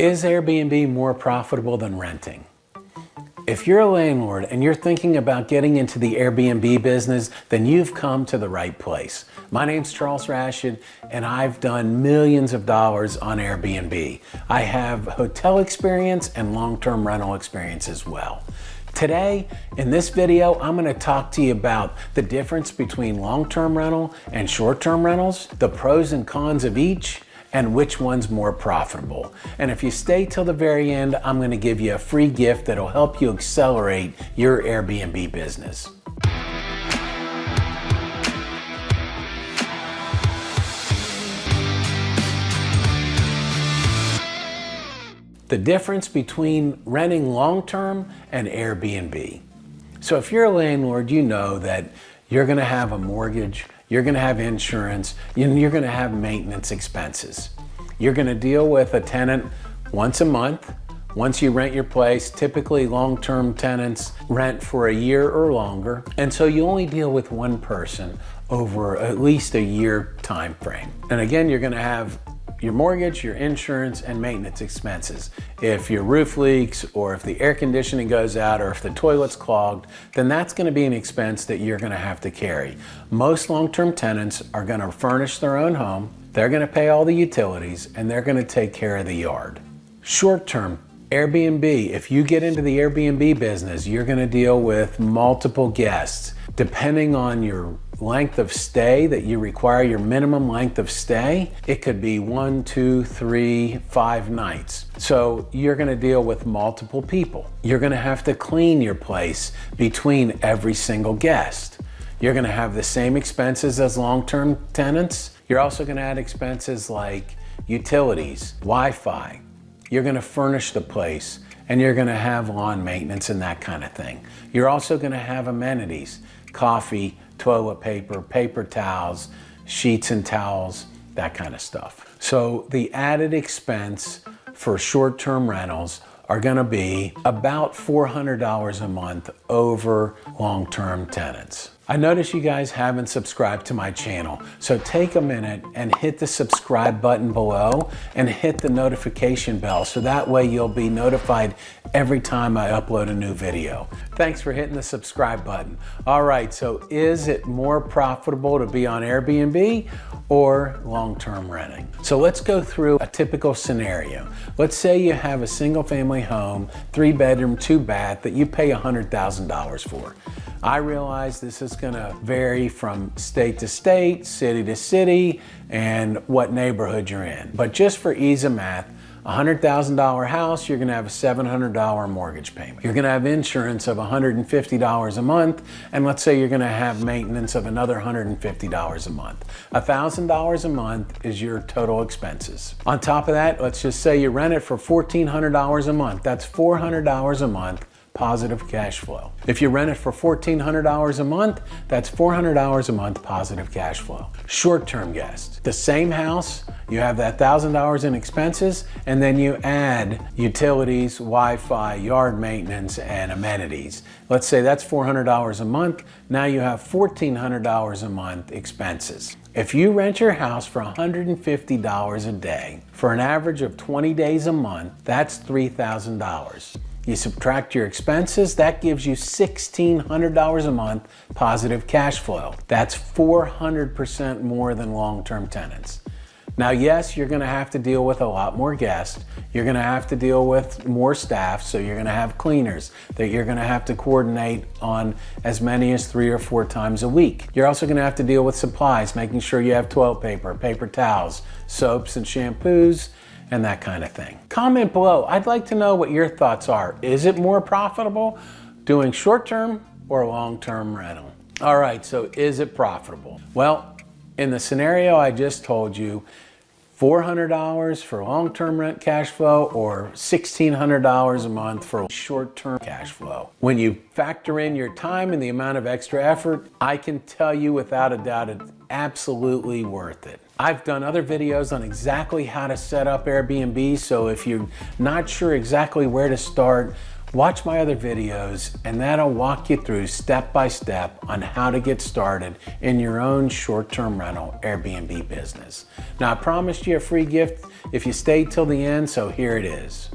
Is Airbnb more profitable than renting? If you're a landlord and you're thinking about getting into the Airbnb business, then you've come to the right place. My name's Charles Rashid and I've done millions of dollars on Airbnb. I have hotel experience and long-term rental experience as well. Today, in this video, I'm going to talk to you about the difference between long-term rental and short-term rentals, the pros and cons of each, and which one's more profitable. And if you stay till the very end, I'm going to give you a free gift that'll help you accelerate your Airbnb business. The difference between renting long-term and Airbnb. So if you're a landlord, you know that you're going to have a mortgage, you're going to have insurance, you're going to have maintenance expenses. You're going to deal with a tenant once a month. Once you rent your place, typically long-term tenants rent for a year or longer. And so you only deal with one person over at least a year time frame. And again, you're going to have your mortgage, your insurance, and maintenance expenses. If your roof leaks, or if the air conditioning goes out, or if the toilet's clogged, then that's going to be an expense that you're going to have to carry. Most long-term tenants are going to furnish their own home, they're going to pay all the utilities, and they're going to take care of the yard. Short-term, Airbnb, if you get into the Airbnb business, you're going to deal with multiple guests. Depending on your length of stay that you require, your minimum length of stay, it could be 1, 2, 3, 5 nights. So you're going to deal with multiple people. You're going to have to clean your place between every single guest. You're going to have the same expenses as long-term tenants. You're also going to add expenses like utilities, Wi-Fi. You're going to furnish the place, and you're going to have lawn maintenance and that kind of thing. You're also going to have amenities, coffee, toilet paper, paper towels, sheets and towels, that kind of stuff. So the added expense for short-term rentals are going to be about $400 a month over long-term tenants. I notice you guys haven't subscribed to my channel, so take a minute and hit the subscribe button below and hit the notification bell so that way you'll be notified every time I upload a new video. Thanks for hitting the subscribe button. All right, so is it more profitable to be on Airbnb or long-term renting? So let's go through a typical scenario. Let's say you have a single family home, 3-bedroom, 2-bath that you pay $100,000 for. I realize this is going to vary from state to state, city to city, and what neighborhood you're in. But just for ease of math, a $100,000 house, you're going to have a $700 mortgage payment. You're going to have insurance of $150 a month, and let's say you're going to have maintenance of another $150 a month. $1,000 a month is your total expenses. On top of that, let's just say you rent it for $1,400 a month. That's $400 a month positive cash flow. If you rent it for $1,400 a month, that's $400 a month positive cash flow. Short-term guest, the same house, you have that $1,000 in expenses, and then you add utilities, Wi-Fi, yard maintenance, and amenities. Let's say that's $400 a month. Now you have $1,400 a month expenses. If you rent your house for $150 a day, for an average of 20 days a month, that's $3,000. You subtract your expenses, that gives you $1,600 a month positive cash flow. That's 400% more than long-term tenants. Now, yes, you're going to have to deal with a lot more guests. You're going to have to deal with more staff, so you're going to have cleaners that you're going to have to coordinate on as many as 3 or 4 times a week. You're also going to have to deal with supplies, making sure you have toilet paper, paper towels, soaps and shampoos, and that kind of thing. Comment below. I'd like to know what your thoughts are. Is it more profitable doing short-term or long-term rental? All right, so is it profitable? Well, in the scenario I just told you, $400 for long-term rent cash flow or $1,600 a month for short-term cash flow. When you factor in your time and the amount of extra effort, I can tell you without a doubt it's absolutely worth it. I've done other videos on exactly how to set up Airbnb, so if you're not sure exactly where to start, Watch my other videos and that'll walk you through step by step on how to get started in your own short-term rental Airbnb business. Now I promised you a free gift if you stayed till the end, so here it is.